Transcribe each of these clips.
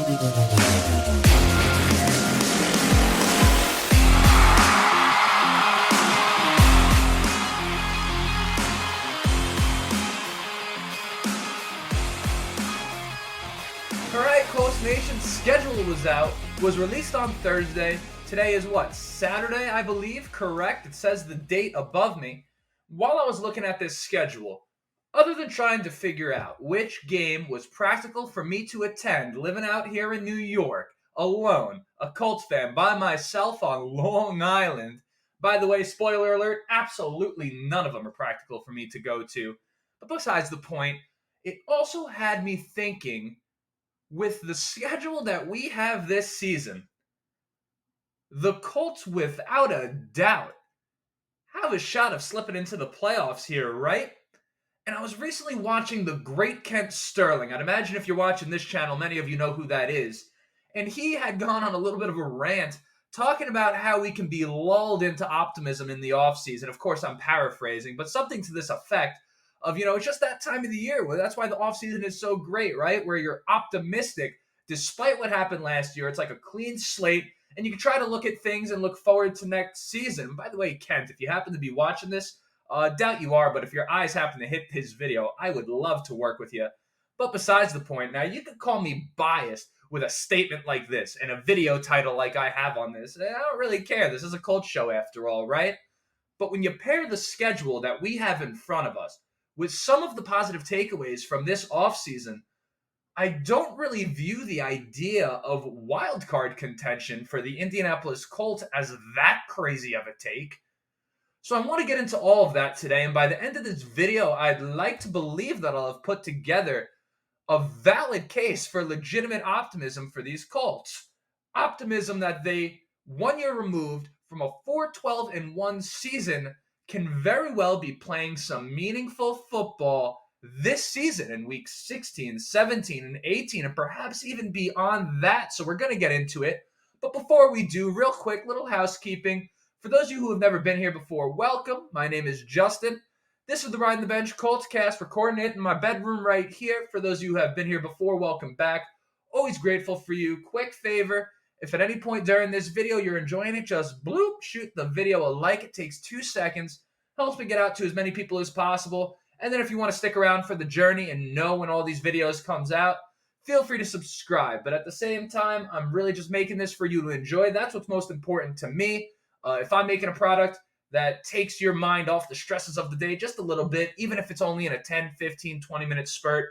Alright, Colts Nation, schedule was released on Thursday. Today is what, Saturday, I believe? Correct? It says the date above me. While I was looking at this schedule, other than trying to figure out which game was practical for me to attend, living out here in New York, alone, a Colts fan by myself on Long Island. By the way, spoiler alert, absolutely none of them are practical for me to go to. But besides the point, it also had me thinking, with the schedule that we have this season, the Colts, without a doubt, have a shot of slipping into the playoffs here, right? And I was recently watching the great Kent Sterling. I'd imagine if you're watching this channel, many of you know who that is. And he had gone on a little bit of a rant talking about how we can be lulled into optimism in the offseason. Of course, I'm paraphrasing, but something to this effect of, it's just that time of the year. Well, that's why the offseason is so great, right? Where you're optimistic despite what happened last year. It's like a clean slate, and you can try to look at things and look forward to next season. By the way, Kent, if you happen to be watching this, doubt you are, but if your eyes happen to hit his video, I would love to work with you. But besides the point, now you can call me biased with a statement like this and a video title like I have on this. I don't really care. This is a Colts show after all, right? But when you pair the schedule that we have in front of us with some of the positive takeaways from this offseason, I don't really view the idea of wildcard contention for the Indianapolis Colts as that crazy of a take. So I want to get into all of that today, and by the end of this video, I'd like to believe that I'll have put together a valid case for legitimate optimism for these Colts. Optimism that they, 1 year removed from a 4-12-1 season, can very well be playing some meaningful football this season in weeks 16, 17, and 18, and perhaps even beyond that. So we're going to get into it. But before we do, real quick, little housekeeping. For those of you who have never been here before, welcome. My name is Justin. This is the Ride the Bench Colts cast, recording it in my bedroom right here. For those of you who have been here before, welcome back. Always grateful for you. Quick favor, if at any point during this video you're enjoying it, just bloop, shoot the video a like. It takes 2 seconds. Helps me get out to as many people as possible. And then if you want to stick around for the journey and know when all these videos comes out, feel free to subscribe. But at the same time, I'm really just making this for you to enjoy. That's what's most important to me. If I'm making a product that takes your mind off the stresses of the day just a little bit, even if it's only in a 10, 15, 20-minute spurt,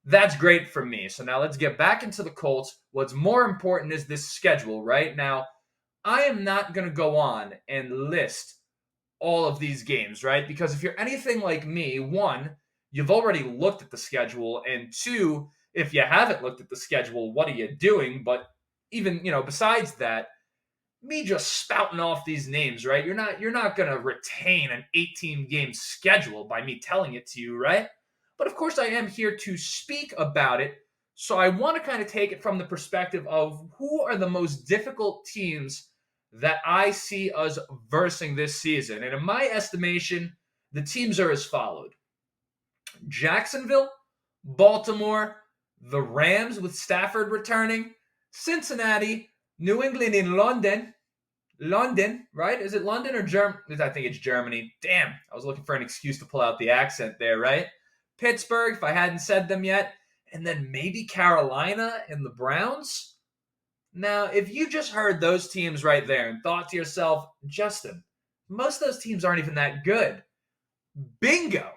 that's great for me. So now let's get back into the Colts. What's more important is this schedule, right? Now, I am not going to go on and list all of these games, right? Because if you're anything like me, one, you've already looked at the schedule, and two, if you haven't looked at the schedule, what are you doing? But even, besides that, me just spouting off these names, right? You're not going to retain an 18-game schedule by me telling it to you, right? But of course I am here to speak about it. So I want to kind of take it from the perspective of who are the most difficult teams that I see us versing this season. And in my estimation, the teams are as followed: Jacksonville, Baltimore, the Rams with Stafford returning, Cincinnati, New England in London, right? Is it London or Germany? I think it's Germany. Damn, I was looking for an excuse to pull out the accent there, right? Pittsburgh, if I hadn't said them yet, and then maybe Carolina and the Browns. Now, if you just heard those teams right there and thought to yourself, Justin, most of those teams aren't even that good. Bingo!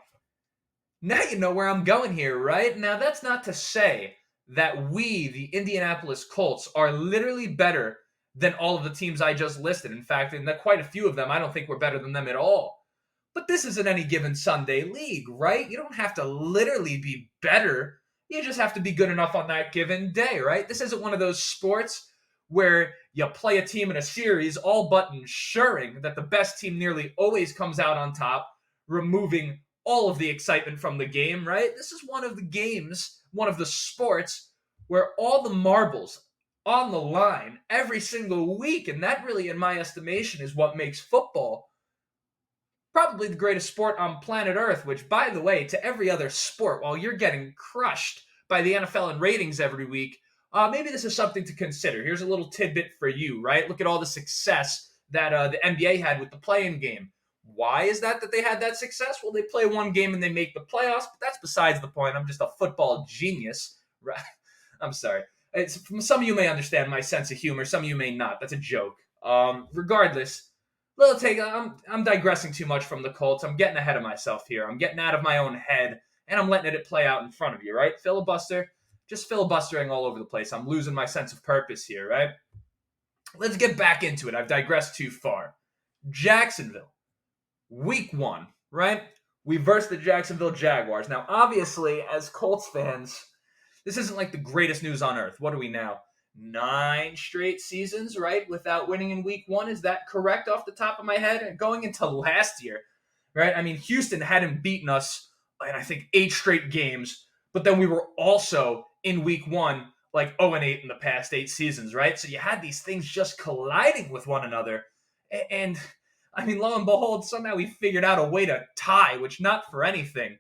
Now you know where I'm going here, right? Now, that's not to say that we, the Indianapolis Colts, are literally better than all of the teams I just listed. In fact, in quite a few of them, I don't think we're better than them at all. But this isn't any given Sunday league, right? You don't have to literally be better. You just have to be good enough on that given day, right? This isn't one of those sports where you play a team in a series all but ensuring that the best team nearly always comes out on top, removing all of the excitement from the game, right? This is one of the games, one of the sports where all the marbles on the line every single week, and that really, in my estimation, is what makes football probably the greatest sport on planet Earth, which, by the way, to every other sport, while you're getting crushed by the NFL in ratings every week, maybe this is something to consider. Here's a little tidbit for you, right? Look at all the success that the NBA had with the play-in game. Why is that they had that success? Well, they play one game and they make the playoffs, but that's besides the point. I'm just a football genius. Right? I'm sorry. Some of you may understand my sense of humor. Some of you may not. That's a joke. Regardless, I'm digressing too much from the Colts. I'm getting ahead of myself here. I'm getting out of my own head, and I'm letting it play out in front of you, right? Just filibustering all over the place. I'm losing my sense of purpose here, right? Let's get back into it. I've digressed too far. Jacksonville, week 1, right? We versed the Jacksonville Jaguars. Now, obviously, as Colts fans, this isn't like the greatest news on earth. What are we now? 9 straight seasons, right? Without winning in week 1. Is that correct off the top of my head? And going into last year, right? I mean, Houston hadn't beaten us in, I think, 8 straight games. But then we were also in week 1, like 0-8 in the past 8 seasons, right? So you had these things just colliding with one another. And I mean, lo and behold, somehow we figured out a way to tie, which not for anything.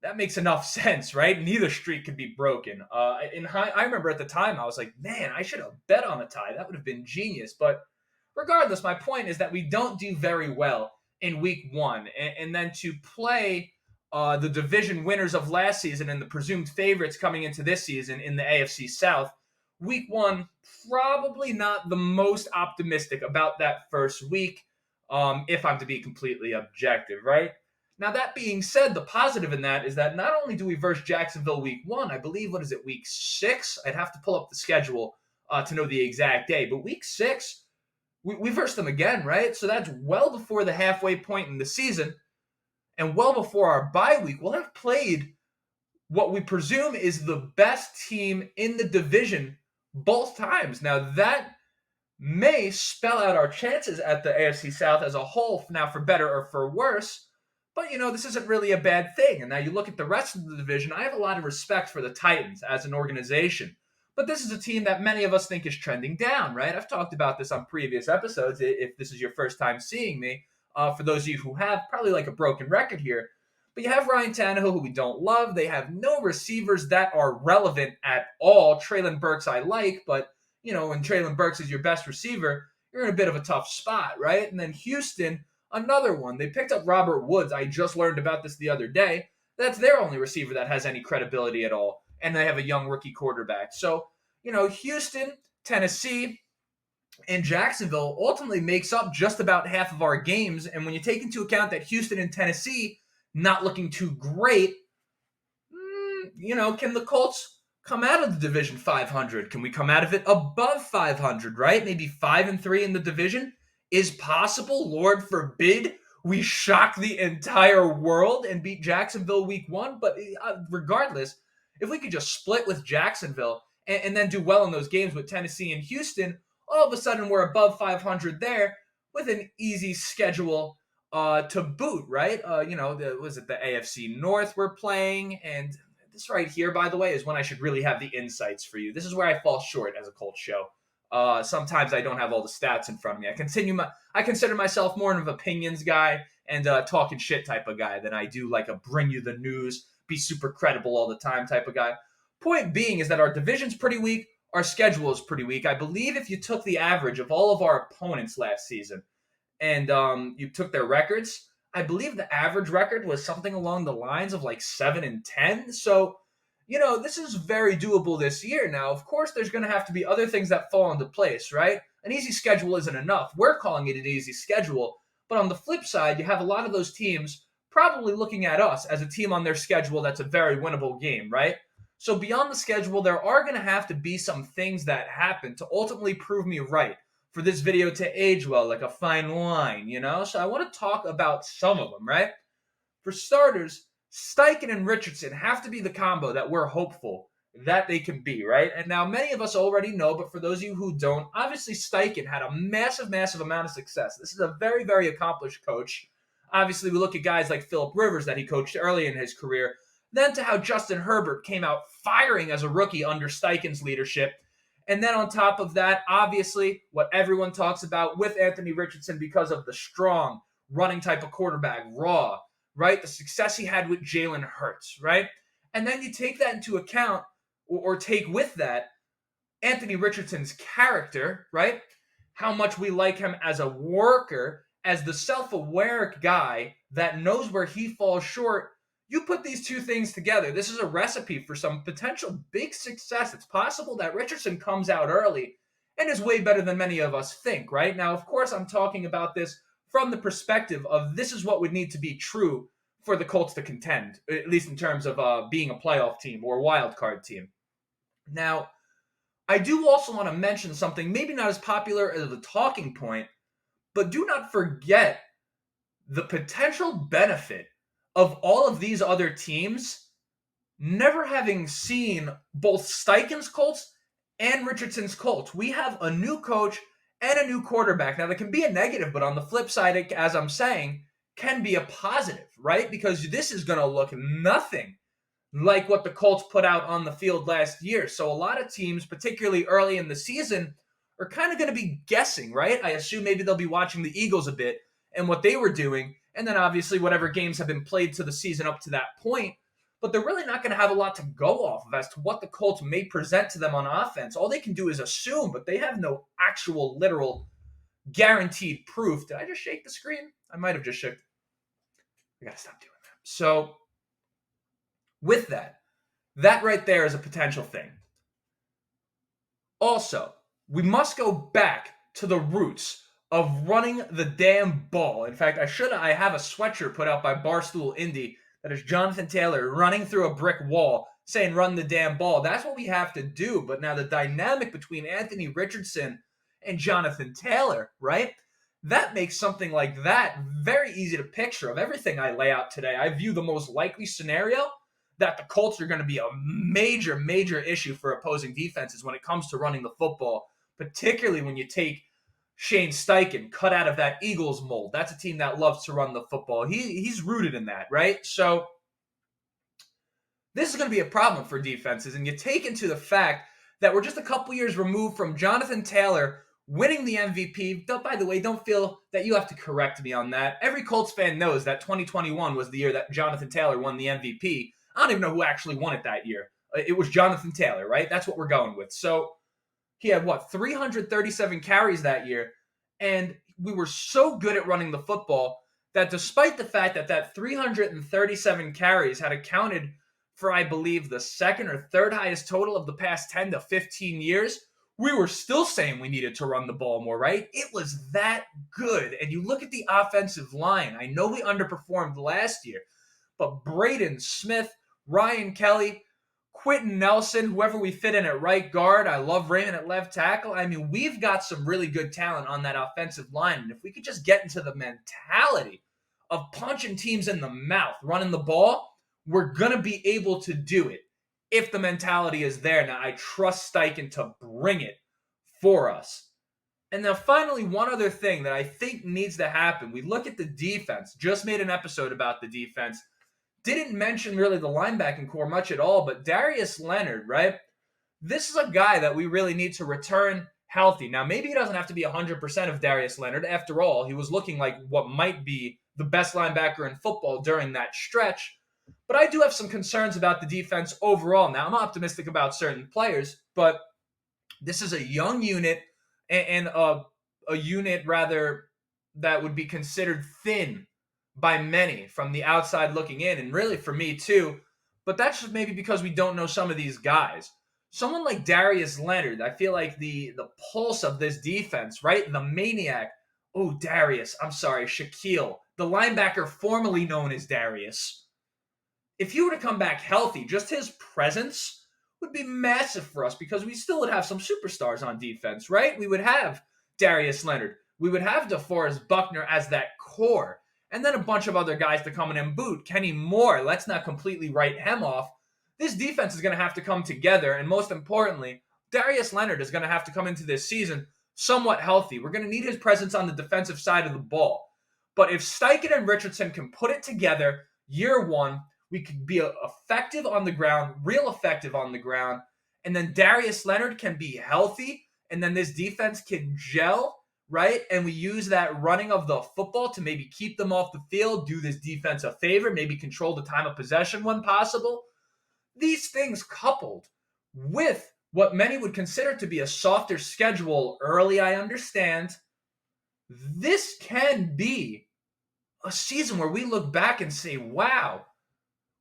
That makes enough sense, right? Neither streak could be broken. I remember at the time, I was like, man, I should have bet on a tie. That would have been genius. But regardless, my point is that we don't do very well in week 1. And then to play the division winners of last season and the presumed favorites coming into this season in the AFC South, week 1, probably not the most optimistic about that first week, if I'm to be completely objective, right? Now, that being said, the positive in that is that not only do we verse Jacksonville week 1, I believe, week 6? I'd have to pull up the schedule to know the exact day. But week 6, we verse them again, right? So that's well before the halfway point in the season and well before our bye week. We'll have played what we presume is the best team in the division both times. Now, that may spell out our chances at the AFC South as a whole, now for better or for worse. But, this isn't really a bad thing. And now you look at the rest of the division, I have a lot of respect for the Titans as an organization. But this is a team that many of us think is trending down, right? I've talked about this on previous episodes. If this is your first time seeing me, for those of you who have, probably like a broken record here. But you have Ryan Tannehill, who we don't love. They have no receivers that are relevant at all. Treylon Burks I like, but, when Treylon Burks is your best receiver, you're in a bit of a tough spot, right? And then Houston, another one. They picked up Robert Woods. I just learned about this the other day. That's their only receiver that has any credibility at all. And they have a young rookie quarterback. So, Houston, Tennessee, and Jacksonville ultimately makes up just about half of our games. And when you take into account that Houston and Tennessee not looking too great, can the Colts come out of the division 500? Can we come out of it above 500, right? Maybe 5-3 in the division is possible. Lord forbid we shock the entire world and beat Jacksonville week 1. But regardless, if we could just split with Jacksonville and then do well in those games with Tennessee and Houston, all of a sudden we're above 500 there with an easy schedule to boot, right? The AFC North we're playing? And this right here, by the way, is when I should really have the insights for you. This is where I fall short as a Colts show. Sometimes I don't have all the stats in front of me. I consider myself more of an opinions guy and talking shit type of guy than I do like a bring you the news, be super credible all the time type of guy. Point being is that our division's pretty weak. Our schedule is pretty weak. I believe if you took the average of all of our opponents last season and you took their records, I believe the average record was something along the lines of like 7-10. So, this is very doable this year. Now, of course, there's going to have to be other things that fall into place, right? An easy schedule isn't enough. We're calling it an easy schedule. But on the flip side, you have a lot of those teams probably looking at us as a team on their schedule that's a very winnable game, right? So beyond the schedule, there are going to have to be some things that happen to ultimately prove me right for this video to age well, like a fine wine, So I want to talk about some of them, right? For starters, Steichen and Richardson have to be the combo that we're hopeful that they can be, right? And now many of us already know, but for those of you who don't, obviously Steichen had a massive, massive amount of success. This is a very, very accomplished coach. Obviously, we look at guys like Phillip Rivers that he coached early in his career, then to how Justin Herbert came out firing as a rookie under Steichen's leadership. And then on top of that, obviously, what everyone talks about with Anthony Richardson because of the strong running type of quarterback, raw, right? The success he had with Jalen Hurts, right? And then you take that into account or take with that Anthony Richardson's character, right? How much we like him as a worker, as the self-aware guy that knows where he falls short. You put these two things together, this is a recipe for some potential big success. It's possible that Richardson comes out early and is way better than many of us think, right? Now, of course, I'm talking about this from the perspective of this is what would need to be true for the Colts to contend, at least in terms of being a playoff team or a wild card team. Now, I do also want to mention something, maybe not as popular as a talking point, but do not forget the potential benefit of all of these other teams never having seen both Steichen's Colts and Richardson's Colts. We have a new coach and a new quarterback. Now, that can be a negative, but on the flip side, it, as I'm saying, can be a positive, right? Because this is going to look nothing like what the Colts put out on the field last year. So a lot of teams, particularly early in the season, are kind of going to be guessing, right? I assume maybe they'll be watching the Eagles a bit and what they were doing, and then obviously whatever games have been played to the season up to that point. But they're really not going to have a lot to go off of as to what the Colts may present to them on offense. All they can do is assume, but they have no actual, literal, guaranteed proof. Did I just shake the screen? I might have just shook. I got to stop doing that. So, with that right there is a potential thing. Also, we must go back to the roots of running the damn ball. In fact, I have a sweatshirt put out by Barstool Indy that is Jonathan Taylor running through a brick wall saying run the damn ball. That's what we have to do. But now the dynamic between Anthony Richardson and Jonathan Taylor, right? That makes something like that very easy to picture. Of everything I lay out today, I view the most likely scenario that the Colts are going to be a major, major issue for opposing defenses when it comes to running the football, particularly when you take Shane Steichen cut out of that Eagles mold. That's a team that loves to run the football. He's rooted in that, right? So this is going to be a problem for defenses, and you take into the fact that we're just a couple years removed from Jonathan Taylor winning the MVP. By the way, don't feel that you have to correct me on that. Every Colts fan knows that 2021 was the year that Jonathan Taylor won the MVP. I don't even know who actually won it that year. It was Jonathan Taylor, right? That's what we're going with. So he had, 337 carries that year, and we were so good at running the football that despite the fact that 337 carries had accounted for, I believe, the second or third highest total of the past 10 to 15 years, we were still saying we needed to run the ball more, right? It was that good. And you look at the offensive line. I know we underperformed last year, but Braden Smith, Ryan Kelly, Quentin Nelson, whoever we fit in at right guard. I love Raymond at left tackle. I mean, we've got some really good talent on that offensive line. And if we could just get into the mentality of punching teams in the mouth, running the ball, we're going to be able to do it if the mentality is there. Now, I trust Steichen to bring it for us. And now, finally, one other thing that I think needs to happen. We look at the defense. Just made an episode about the defense. Didn't mention really the linebacking core much at all, but Darius Leonard, right? This is a guy that we really need to return healthy. Now, maybe he doesn't have to be 100% of Darius Leonard. After all, he was looking like what might be the best linebacker in football during that stretch. But I do have some concerns about the defense overall. Now, I'm optimistic about certain players, but this is a young unit and a unit, rather, that would be considered thin by many from the outside looking in, and really for me too. But that's just maybe because we don't know some of these guys. Someone like Darius Leonard, I feel like the pulse of this defense, right? The maniac. Oh, Darius. I'm sorry, Shaquille, the linebacker formerly known as Darius. If he were to come back healthy, just his presence would be massive for us because we still would have some superstars on defense, right? We would have Darius Leonard. We would have DeForest Buckner as that core. And then a bunch of other guys to come in and boot. Kenny Moore, let's not completely write him off. This defense is going to have to come together. And most importantly, Darius Leonard is going to have to come into this season somewhat healthy. We're going to need his presence on the defensive side of the ball. But if Steichen and Richardson can put it together year one, we could be effective on the ground, real effective on the ground. And then Darius Leonard can be healthy. And then this defense can gel, right? And we use that running of the football to maybe keep them off the field, do this defense a favor, maybe control the time of possession when possible. These things coupled with what many would consider to be a softer schedule early, I understand. This can be a season where we look back and say, wow,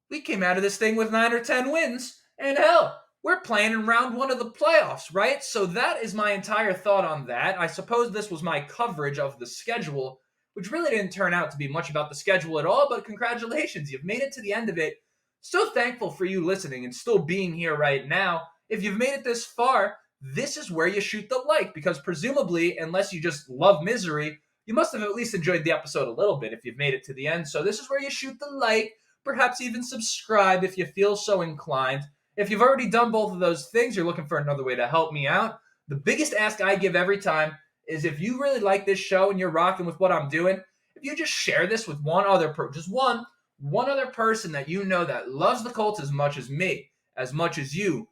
we came out of this thing with 9 or 10 wins, and hell, we're playing in round one of the playoffs, right? So that is my entire thought on that. I suppose this was my coverage of the schedule, which really didn't turn out to be much about the schedule at all, but congratulations, you've made it to the end of it. So thankful for you listening and still being here right now. If you've made it this far, this is where you shoot the like, because presumably, unless you just love misery, you must have at least enjoyed the episode a little bit if you've made it to the end. So this is where you shoot the like, perhaps even subscribe if you feel so inclined. If you've already done both of those things, you're looking for another way to help me out. The biggest ask I give every time is if you really like this show and you're rocking with what I'm doing, if you just share this with one other person, just one other person that you know that loves the Colts as much as me, as much as you,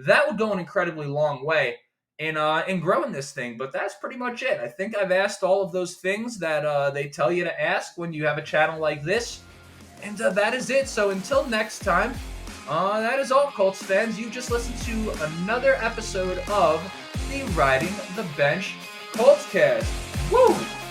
that would go an incredibly long way in growing this thing. But that's pretty much it. I think I've asked all of those things that they tell you to ask when you have a channel like this. And that is it. So until next time, that is all, Colts fans. You just listened to another episode of the Riding the Bench Colts Cast. Woo!